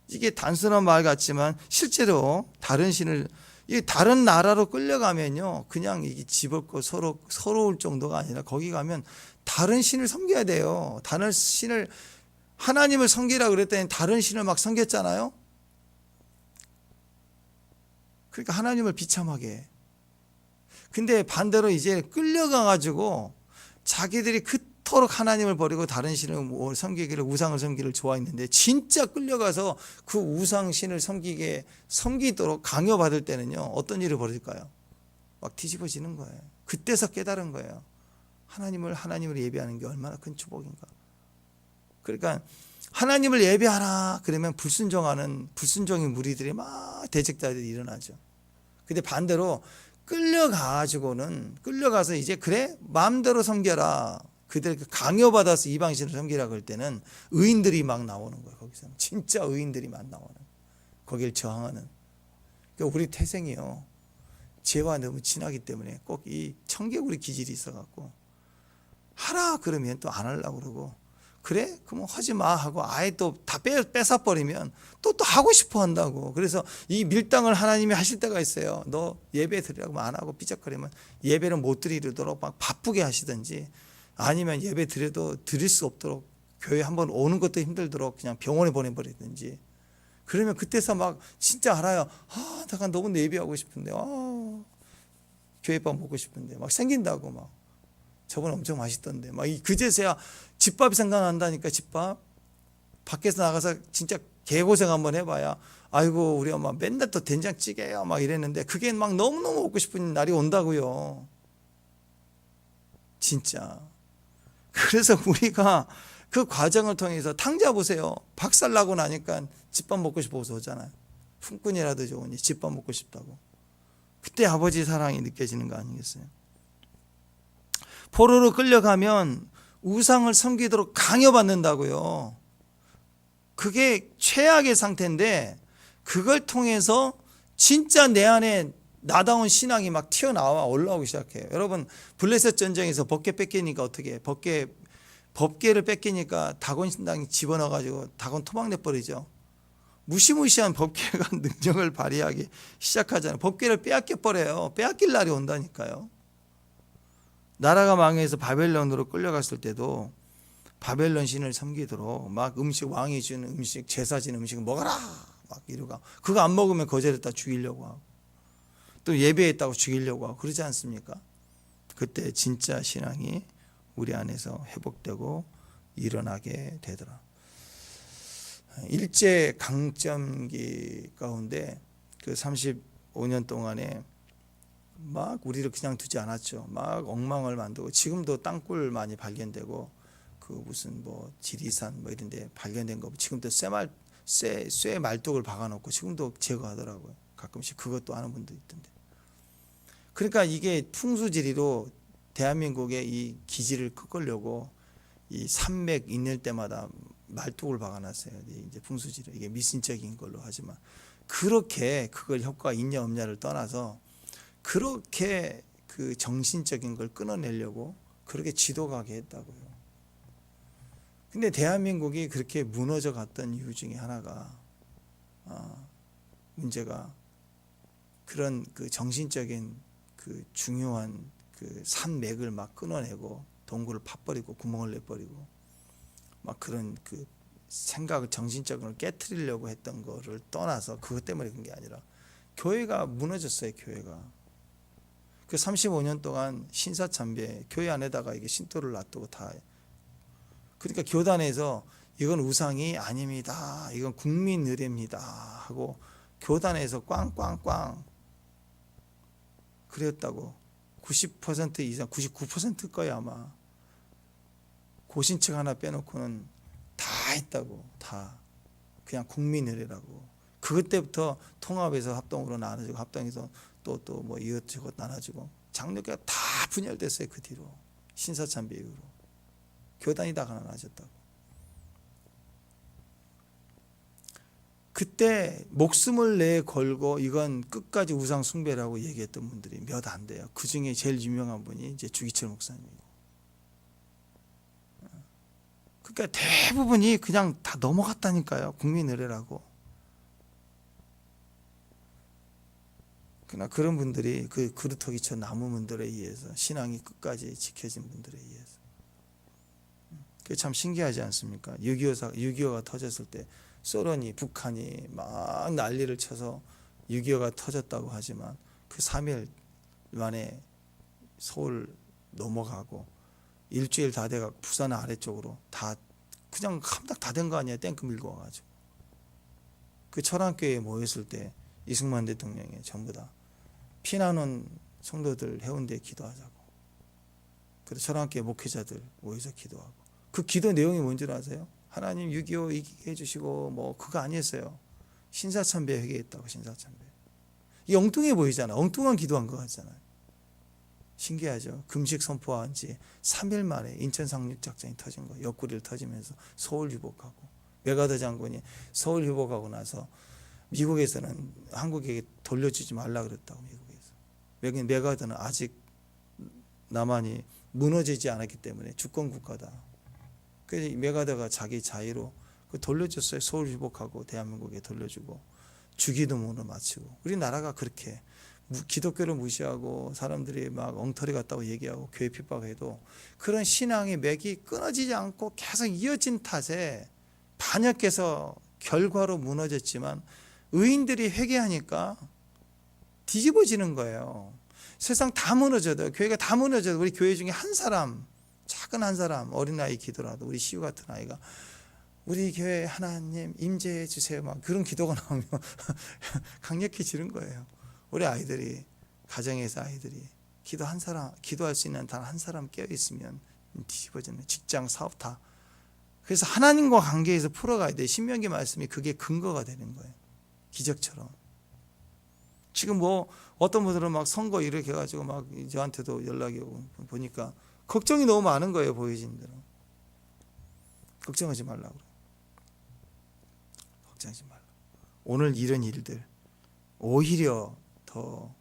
이게 단순한 말 같지만 실제로 다른 나라로 끌려가면요, 그냥 이게 집없고 서러울 정도가 아니라 거기 가면 다른 신을 섬겨야 돼요. 다른 신을, 하나님을 섬기라 그랬더니 다른 신을 막 섬겼잖아요. 그러니까 하나님을 비참하게. 근데 반대로 이제 끌려가가지고 자기들이 그토록 하나님을 버리고 다른 신을 섬기기를, 우상을 섬기기를 좋아했는데 진짜 끌려가서 그 우상신을 섬기도록 강요받을 때는요, 어떤 일이 벌어질까요? 막 뒤집어지는 거예요. 그때서 깨달은 거예요. 하나님을 예배하는 게 얼마나 큰 축복인가. 그러니까 하나님을 예배하라 그러면 불순종의 무리들이 막 대적자들이 일어나죠. 근데 반대로 끌려가서 이제 그래 마음대로 섬겨라, 그들 강요받아서 이방신을 섬기라 그럴 때는 의인들이 막 나오는 거예요. 거기서 진짜 의인들이 막 나오는, 거기를 저항하는. 그러니까 우리 태생이요, 죄와 너무 친하기 때문에 꼭 이 청개구리 기질이 있어갖고 하라 그러면 또 안 하려고 그러고, 그래? 그럼 하지 마 하고 아예 또 다 뺏어버리면 또 하고 싶어 한다고. 그래서 이 밀당을 하나님이 하실 때가 있어요. 너 예배 드리라고 안 하고 삐적거리면 예배를 못 드리도록 막 바쁘게 하시든지, 아니면 예배 드려도 드릴 수 없도록 교회 한번 오는 것도 힘들도록 그냥 병원에 보내버리든지. 그러면 그때서 막 진짜 알아요. 내가 너무 예배하고 싶은데, 교회밥 먹고 싶은데 막 생긴다고. 막 저번에 엄청 맛있던데 막 그제서야 집밥이 생각난다니까. 집밥 밖에서 나가서 진짜 개고생 한번 해봐야, 아이고 우리 엄마 맨날 또 된장찌개야 막 이랬는데 그게 막 너무너무 먹고 싶은 날이 온다고요, 진짜. 그래서 우리가 그 과정을 통해서 탕자 보세요. 박살나고 나니까 집밥 먹고 싶어서 오잖아요. 품꾼이라도 좋으니 집밥 먹고 싶다고. 그때 아버지 사랑이 느껴지는 거 아니겠어요? 포로로 끌려가면 우상을 섬기도록 강요받는다고요. 그게 최악의 상태인데 그걸 통해서 진짜 내 안에 나다운 신앙이 막 튀어나와 올라오기 시작해요. 여러분, 블레셋 전쟁에서 법궤 뺏기니까 어떻게 해? 법궤를 뺏기니까 다곤 신당이 집어넣어가지고 다곤 토막내 버리죠. 무시무시한 법계가 능력을 발휘하기 시작하잖아요. 법계를 빼앗겨 버려요. 빼앗길 날이 온다니까요. 나라가 망해서 바벨론으로 끌려갔을 때도 바벨론 신을 섬기도록 막 음식, 왕이 주는 음식, 제사 지는 음식 먹어라 막 이러고, 그거 안 먹으면 거절했다 죽이려고 하고, 또 예배했다고 죽이려고 하고 그러지 않습니까? 그때 진짜 신앙이 우리 안에서 회복되고 일어나게 되더라. 일제 강점기 가운데 그 35년 동안에 막 우리를 그냥 두지 않았죠. 막 엉망을 만들고, 지금도 땅굴 많이 발견되고, 그 무슨 뭐 지리산 뭐 이런 데 발견된 거 지금도 쇠 말뚝을 박아놓고 지금도 제거하더라고요. 가끔씩 그것도 아는 분도 있던데. 그러니까 이게 풍수지리로 대한민국의 이 기지를 끄려고 이 산맥 있는 때마다 말뚝을 박아놨어요. 이제 풍수지리, 이게 미신적인 걸로 하지만, 그렇게 그걸 효과가 있냐 없냐를 떠나서 그렇게 그 정신적인 걸 끊어내려고 그렇게 지도가게 했다고요. 근데 대한민국이 그렇게 무너져 갔던 이유 중에 하나가 문제가 그런 그 정신적인 그 중요한 그 산맥을 막 끊어내고 동굴을 파버리고 구멍을 내버리고 막 그런 그 생각을, 정신적으로 깨트리려고 했던 거를 떠나서 그것 때문에 그런 게 아니라 교회가 무너졌어요. 교회가 그 35년 동안 신사참배, 교회 안에다가 이게 신도를 놔두고 다, 그러니까 교단에서 이건 우상이 아닙니다, 이건 국민 의례입니다 하고 교단에서 꽝꽝꽝 그랬다고. 90% 이상, 99% 거야 아마. 고신책 하나 빼놓고는 다 했다고. 다 그냥 국민 의례라고. 그때부터 통합에서 합동으로 나눠지고, 합동에서 또 뭐 이것저것 나눠지고, 장로교가 다 분열됐어요. 그 뒤로 신사참배 이후로 교단이 다 가난해졌다고. 그때 목숨을 내 걸고 이건 끝까지 우상 숭배라고 얘기했던 분들이 몇 안 돼요. 그 중에 제일 유명한 분이 이제 주기철 목사님이고. 그러니까 대부분이 그냥 다 넘어갔다니까요. 국민 의례라고. 그러나 그런 분들이 그 그루터기 쳐 남은 분들에 의해서, 신앙이 끝까지 지켜진 분들에 의해서. 그게 참 신기하지 않습니까? 6.25가 터졌을 때 소련이, 북한이 막 난리를 쳐서 6.25가 터졌다고 하지만 그 3일 만에 서울 넘어가고 일주일 다 돼가 부산 아래쪽으로 다 그냥 함락 다 된 거 아니야. 탱크 밀고 와가지고. 그 철안교회에 모였을 때 이승만 대통령이 전부 다 피난 온 성도들 해운대에 기도하자고. 그래서 철안교회 목회자들 모여서 기도하고. 그 기도 내용이 뭔지 아세요? 하나님 6.25 이기게 해주시고 뭐 그거 아니었어요. 신사참배 회개했다고. 신사참배. 이 엉뚱해 보이잖아. 엉뚱한 기도한 것 같잖아요. 신기하죠. 금식 선포한 지 3일 만에 인천 상륙작전이 터진 거예요. 옆구리를 터지면서 서울 유복하고, 메가더 장군이 서울 유복하고 나서 미국에서는 한국에게 돌려주지 말라 그랬다고. 미국에서. 메가더는 아직 남한이 무너지지 않았기 때문에 주권 국가다. 그래서 메가더가 자기 자의로 돌려줬어요. 서울 유복하고 대한민국에 돌려주고 주기도문을 마치고. 우리나라가 그렇게 기독교를 무시하고 사람들이 막 엉터리 같다고 얘기하고 교회 핍박해도 그런 신앙의 맥이 끊어지지 않고 계속 이어진 탓에 반역해서 결과로 무너졌지만, 의인들이 회개하니까 뒤집어지는 거예요. 세상 다 무너져도, 교회가 다 무너져도 우리 교회 중에 한 사람, 작은 한 사람, 어린아이 기도라도, 우리 시우 같은 아이가 우리 교회 하나님 임재해 주세요 막 그런 기도가 나오면 강력해지는 거예요. 우리 아이들이, 가정에서 아이들이 기도할 수 있는 단 한 사람 깨어 있으면 뒤집어지는, 직장, 사업 다. 그래서 하나님과 관계에서 풀어가야 돼. 신명기 말씀이 그게 근거가 되는 거예요. 기적처럼. 지금 뭐 어떤 분들은 막 선거 이렇게 해가지고 막 저한테도 연락이 오고 보니까 걱정이 너무 많은 거예요. 보이신 대로. 걱정하지 말라고. 걱정하지 말라. 오늘 이런 일들 오히려 더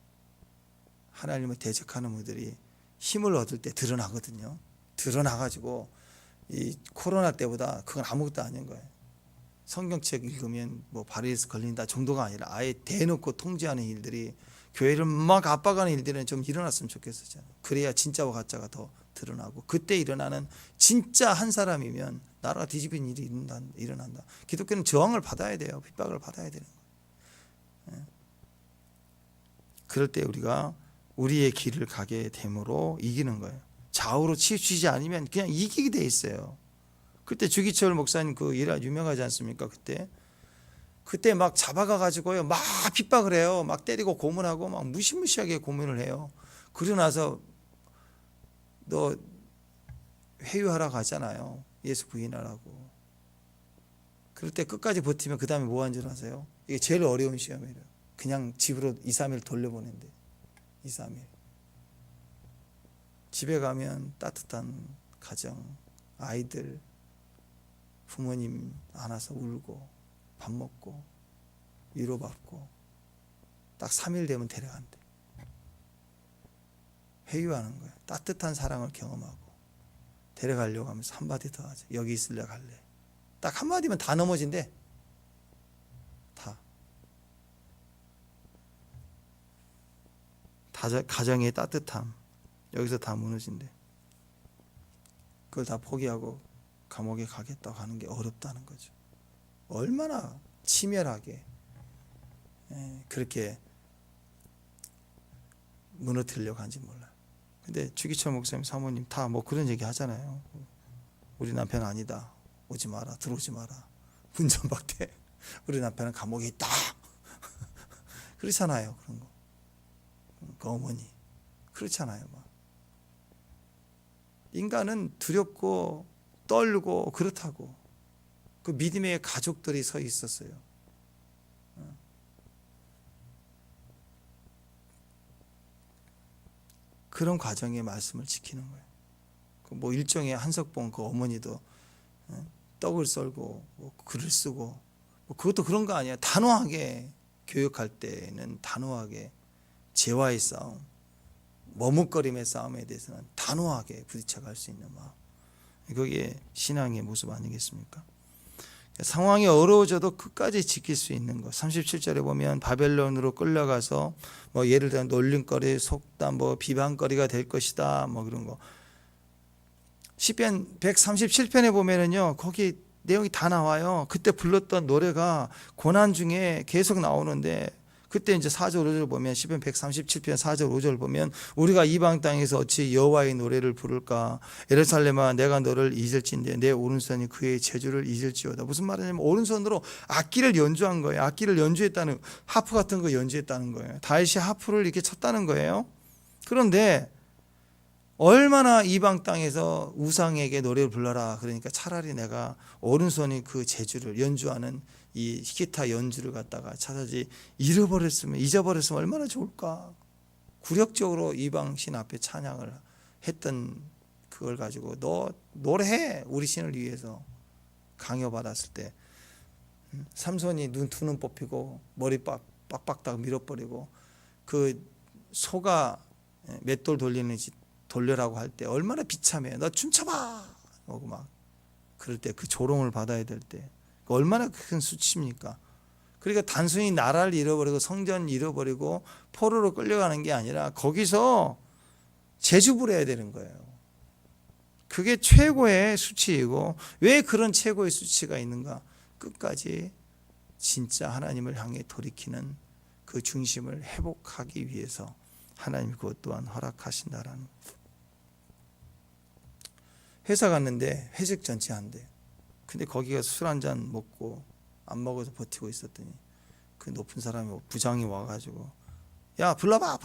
하나님을 대적하는 분들이 힘을 얻을 때 드러나거든요. 드러나가지고 이 코로나 때보다 그건 아무것도 아닌 거예요. 성경책 읽으면 뭐 발의해서 걸린다 정도가 아니라 아예 대놓고 통제하는 일들이 교회를 막 압박하는 일들은 좀 일어났으면 좋겠었잖아요. 그래야 진짜와 가짜가 더 드러나고 그때 일어나는 진짜 한 사람이면 나라가 뒤집힌 일이 일어난다. 기독교는 저항을 받아야 돼요. 핍박을 받아야 되는 거예요. 그럴 때 우리가 우리의 길을 가게 됨으로 이기는 거예요. 좌우로 치우치지 않으면 그냥 이기게 돼 있어요. 그때 주기철 목사님 그 일 유명하지 않습니까? 그때 막 잡아가 가지고요 막 핍박을 해요. 막 때리고 고문하고 막 무시무시하게 고문을 해요. 그러고 나서 너 회유하러 가잖아요. 예수 부인하라고. 그럴 때 끝까지 버티면 그 다음에 뭐 한 줄 아세요? 이게 제일 어려운 시험이에요. 그냥 집으로 2, 3일 돌려보낸대. 2, 3일. 집에 가면 따뜻한 가정, 아이들, 부모님 안아서 울고 밥 먹고 위로받고 딱 3일 되면 데려간대. 회유하는 거야. 따뜻한 사랑을 경험하고 데려가려고 하면서 한마디 더 하죠. 여기 있을래 갈래. 딱 한마디면 다 넘어진대. 다. 가정의 따뜻함 여기서 다 무너진대. 그걸 다 포기하고 감옥에 가겠다고 하는 게 어렵다는 거죠. 얼마나 치밀하게 그렇게 무너뜨리려고 하는지 몰라요. 근데 주기철 목사님 사모님 다 뭐 그런 얘기 하잖아요. 우리 남편 아니다. 오지 마라. 들어오지 마라. 문전박대. 우리 남편은 감옥에 있다. 그렇잖아요. 그런 거. 그 어머니 그렇잖아요. 막. 인간은 두렵고 떨고 그렇다고. 그 믿음의 가족들이 서 있었어요. 그런 과정의 말씀을 지키는 거예요. 뭐 일종의 한석봉 그 어머니도 떡을 썰고 뭐 글을 쓰고 뭐 그것도 그런 거 아니야. 단호하게 교육할 때는 단호하게 죄와의 싸움, 머뭇거림의 싸움에 대해서는 단호하게 부딪혀갈 수 있는 마음. 그게 신앙의 모습 아니겠습니까? 상황이 어려워져도 끝까지 지킬 수 있는 것. 37절에 보면 바벨론으로 끌려가서 뭐 예를 들어 놀림거리, 속담, 뭐 비방거리가 될 것이다. 뭐 그런 거. 시편 137편에 보면은요. 거기 내용이 다 나와요. 그때 불렀던 노래가 고난 중에 계속 나오는데 그때 이제 4절 5절 보면 시편 137편 4절 5절 보면 우리가 이방 땅에서 어찌 여호와의 노래를 부를까 예루살렘아 내가 너를 잊을진대 내 오른손이 그의 제주를 잊을지어다. 무슨 말이냐면 오른손으로 악기를 연주한 거예요. 악기를 연주했다는 하프 같은 거 연주했다는 거예요. 다윗이 하프를 이렇게 쳤다는 거예요. 그런데 얼마나 이방 땅에서 우상에게 노래를 불러라 그러니까 차라리 내가 오른손이 그 제주를 연주하는 이 기타 연주를 갖다가 차라리 잊어버렸으면 얼마나 좋을까. 굴욕적으로 이방 신 앞에 찬양을 했던 그걸 가지고 너 노래해 우리 신을 위해서 강요받았을 때 삼손이 눈 두 눈 뽑히고 머리 빡빡 밀어버리고 그 소가 맷돌 돌려라고 할 때 얼마나 비참해. 너 춤춰봐 하고 막 그럴 때 그 조롱을 받아야 될 때 얼마나 큰 수치입니까? 그러니까 단순히 나라를 잃어버리고 성전 잃어버리고 포로로 끌려가는 게 아니라 거기서 제주 부려야 되는 거예요. 그게 최고의 수치이고 왜 그런 최고의 수치가 있는가? 끝까지 진짜 하나님을 향해 돌이키는 그 중심을 회복하기 위해서 하나님이 그것 또한 허락하신다라는 거예요. 회사 갔는데 회식 전체 한대. 근데 거기가 술 한잔 먹고 안 먹어서 버티고 있었더니 그 높은 사람이 부장이 와가지고 야 불러봐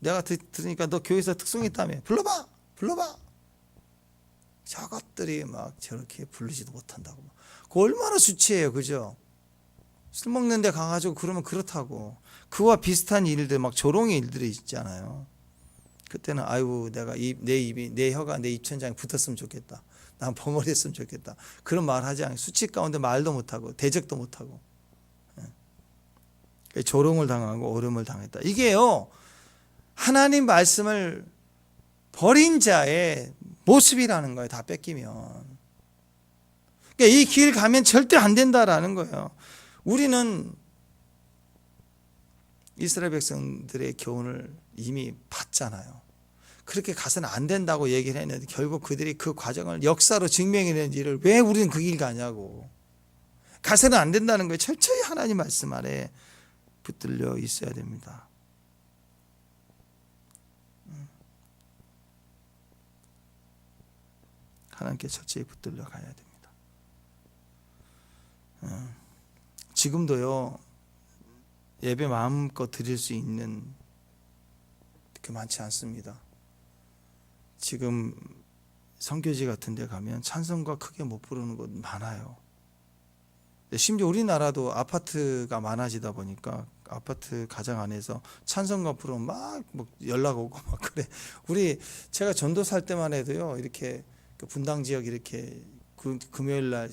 내가 들으니까 너 교회에서 특송 있다며 불러봐 저것들이 막 저렇게 부르지도 못한다고. 그 얼마나 수치해요. 그죠? 술 먹는 데 가가지고 그러면 그렇다고. 그와 비슷한 일들 막 조롱의 일들이 있잖아요. 그때는 아이고 내가 내 혀가 내 입천장에 붙었으면 좋겠다. 난 벙어리했으면 좋겠다. 그런 말 하지 않아요. 수치 가운데 말도 못하고 대적도 못하고 조롱을 당하고 어려움을 당했다. 이게요 하나님 말씀을 버린 자의 모습이라는 거예요. 다 뺏기면. 그러니까 이 길 가면 절대 안 된다라는 거예요. 우리는 이스라엘 백성들의 교훈을 이미 봤잖아요. 그렇게 가서는 안 된다고 얘기를 했는데 결국 그들이 그 과정을 역사로 증명해낸 일을 왜 우리는 그 길 가냐고. 가서는 안 된다는 거예요. 철저히 하나님 말씀 아래 붙들려 있어야 됩니다. 하나님께 철저히 붙들려 가야 됩니다. 지금도요, 예배 마음껏 드릴 수 있는 게 많지 않습니다. 지금 선교지 같은 데 가면 찬송가 크게 못 부르는 곳 많아요. 심지어 우리나라도 아파트가 많아지다 보니까 아파트 가정 안에서 찬송가 부르면 막 연락 오고 막 그래. 제가 전도 살 때만 해도요, 이렇게 그 분당 지역 이렇게 금요일 날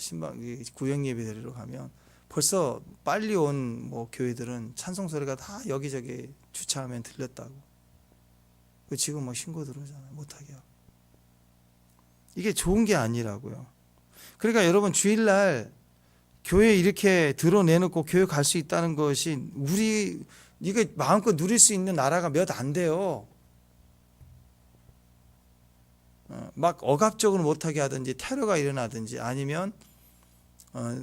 구역 예배 드리러 가면 벌써 빨리 온 교회들은 찬송 소리가 다 여기저기 주차하면 들렸다고. 지금 막 신고 들어오잖아요. 못하게 하고. 이게 좋은 게 아니라고요. 그러니까 여러분, 주일날 교회 이렇게 드러내놓고 교회 갈 수 있다는 것이 이거 마음껏 누릴 수 있는 나라가 몇 안 돼요. 막 억압적으로 못하게 하든지 테러가 일어나든지 아니면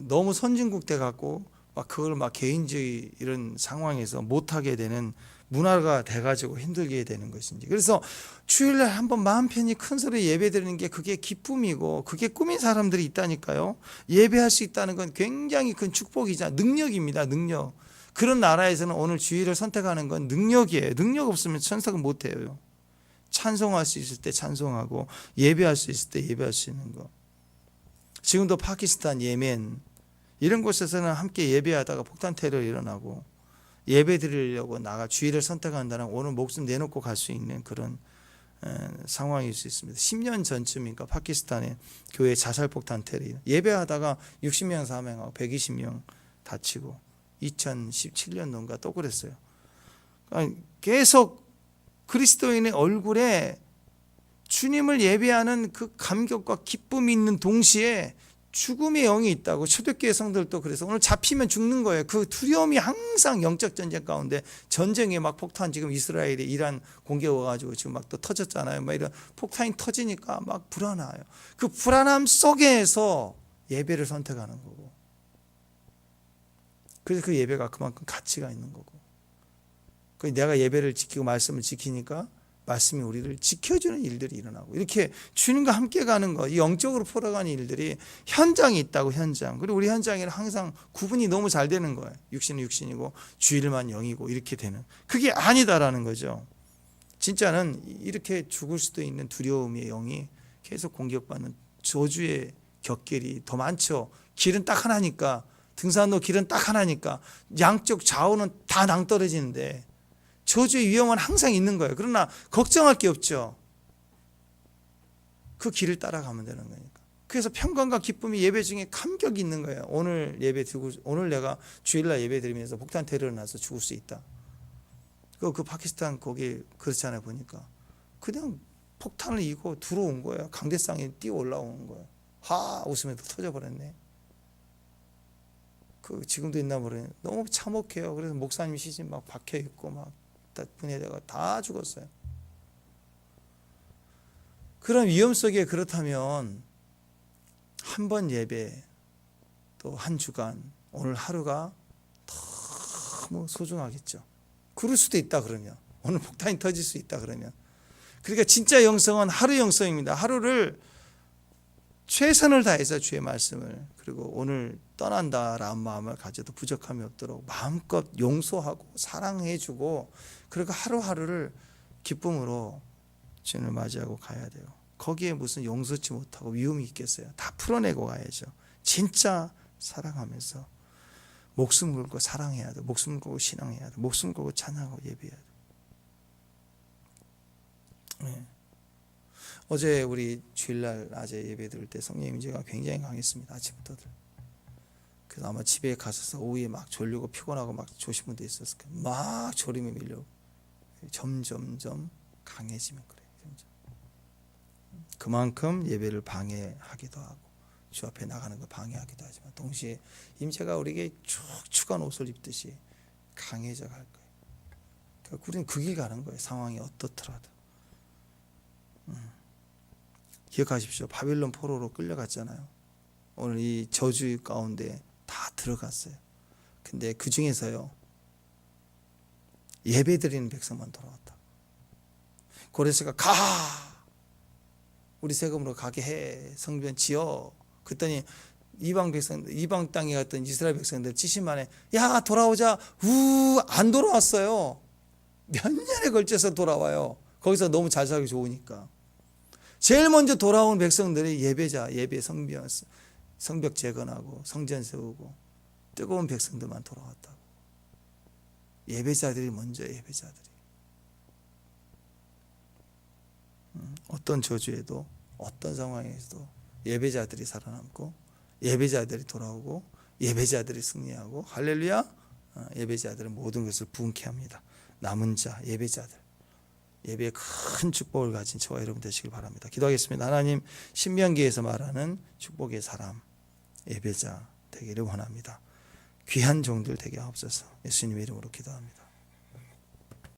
너무 선진국 돼 갖고 막 그걸 막 개인주의 이런 상황에서 못하게 되는 문화가 돼가지고 힘들게 되는 것인지. 그래서 주일날 한번 마음 편히 큰 소리 예배 드리는 게 그게 기쁨이고 그게 꿈인 사람들이 있다니까요. 예배할 수 있다는 건 굉장히 큰 축복이자 능력입니다. 능력. 그런 나라에서는 오늘 주일을 선택하는 건 능력이에요. 능력 없으면 선택은 못해요. 찬송할 수 있을 때 찬송하고 예배할 수 있을 때 예배할 수 있는 거. 지금도 파키스탄, 예멘 이런 곳에서는 함께 예배하다가 폭탄 테러 일어나고 예배 드리려고 주일을 선택한다는 오늘 목숨 내놓고 갈 수 있는 그런 상황일 수 있습니다. 10년 전쯤인가 파키스탄의 교회 자살 폭탄 테러 예배하다가 60명 사망하고 120명 다치고 2017년도인가 또 그랬어요. 그러니까 계속 그리스도인의 얼굴에 주님을 예배하는 그 감격과 기쁨이 있는 동시에 죽음의 영이 있다고. 초대교회 성들도 그래서 오늘 잡히면 죽는 거예요. 그 두려움이 항상 영적 전쟁 가운데 전쟁에 막 폭탄 지금 이스라엘이 이란 공격 와가지고 지금 막 또 터졌잖아요. 막 이런 폭탄이 터지니까 막 불안해요. 그 불안함 속에서 예배를 선택하는 거고. 그래서 그 예배가 그만큼 가치가 있는 거고. 내가 예배를 지키고 말씀을 지키니까 말씀이 우리를 지켜주는 일들이 일어나고 이렇게 주님과 함께 가는 거, 이 영적으로 풀어가는 일들이 현장이 있다고. 현장. 그리고 우리 현장에는 항상 구분이 너무 잘 되는 거예요. 육신은 육신이고 주일만 영이고 이렇게 되는. 그게 아니다라는 거죠. 진짜는 이렇게 죽을 수도 있는 두려움의 영이 계속 공격받는 저주의 격길이 더 많죠. 길은 딱 하나니까, 등산로 길은 딱 하나니까 양쪽 좌우는 다 낭떠러지는데 저주의 위험은 항상 있는 거예요. 그러나 걱정할 게 없죠. 그 길을 따라가면 되는 거니까. 그래서 평강과 기쁨이 예배 중에 감격이 있는 거예요. 오늘 내가 주일날 예배 드리면서 폭탄 테러가 나서 죽을 수 있다. 그 파키스탄 거기 그렇잖아요. 보니까 그냥 폭탄을 이고 들어온 거예요. 강대상에 뛰어 올라오는 거예요. 웃으면서 터져버렸네. 지금도 있나 모르겠네. 너무 참혹해요. 그래서 목사님 시신 막 박혀 있고 막 분해되고 다 죽었어요. 그런 위험 속에 그렇다면 한 번 예배 또 한 주간 오늘 하루가 너무 소중하겠죠. 그럴 수도 있다 그러면, 오늘 폭탄이 터질 수 있다 그러면. 그러니까 진짜 영성은 하루 영성입니다. 하루를 최선을 다해서 주의 말씀을, 그리고 오늘 떠난다라는 마음을 가져도 부족함이 없도록 마음껏 용서하고 사랑해주고, 그리고 하루하루를 기쁨으로 주님을 맞이하고 가야 돼요. 거기에 무슨 용서치 못하고 미움이 있겠어요. 다 풀어내고 가야죠. 진짜 사랑하면서 목숨 걸고 사랑해야 돼. 목숨 걸고 신앙해야 돼. 목숨 걸고 찬양하고 예배해야 돼. 네. 어제 우리 주일날 낮에 예배 드릴 때 성령 임재가 굉장히 강했습니다. 아침부터들. 그래서 아마 집에 가셔서 오후에 막 졸리고 피곤하고 막 조신 분도 있었을 거예요. 막 졸음이 밀려 점점점 강해지면 그래요. 점점. 그만큼 예배를 방해하기도 하고 주 앞에 나가는 거 방해하기도 하지만 동시에 임재가 우리에게 축축한 옷을 입듯이 강해져 갈 거예요. 그러니까 우리는 그 길 가는 거예요. 상황이 어떻더라도. 기억하십시오. 바빌론 포로로 끌려갔잖아요. 오늘 이 저주 가운데 다 들어갔어요. 근데 그 중에서요, 예배드리는 백성만 돌아왔다. 고레스가 가! 우리 세금으로 가게 해. 성전 지어. 그랬더니 이방 땅에 갔던 이스라엘 백성들 70만에 야 돌아오자. 안 돌아왔어요. 몇 년에 걸쳐서 돌아와요. 거기서 너무 잘 살기 좋으니까. 제일 먼저 돌아온 백성들이 예배자, 예배 성벽 재건하고 성전 세우고 뜨거운 백성들만 돌아왔다고. 예배자들이 먼저예요. 예배자들이. 어떤 저주에도 어떤 상황에서도 예배자들이 살아남고 예배자들이 돌아오고 예배자들이 승리하고 할렐루야. 예배자들은 모든 것을 부흥케 합니다. 남은 자 예배자들, 예배의 큰 축복을 가진 저와 여러분 되시길 바랍니다. 기도하겠습니다. 하나님, 신명기에서 말하는 축복의 사람, 예배자 되기를 원합니다. 귀한 종들 되게 하옵소서. 예수님의 이름으로 기도합니다.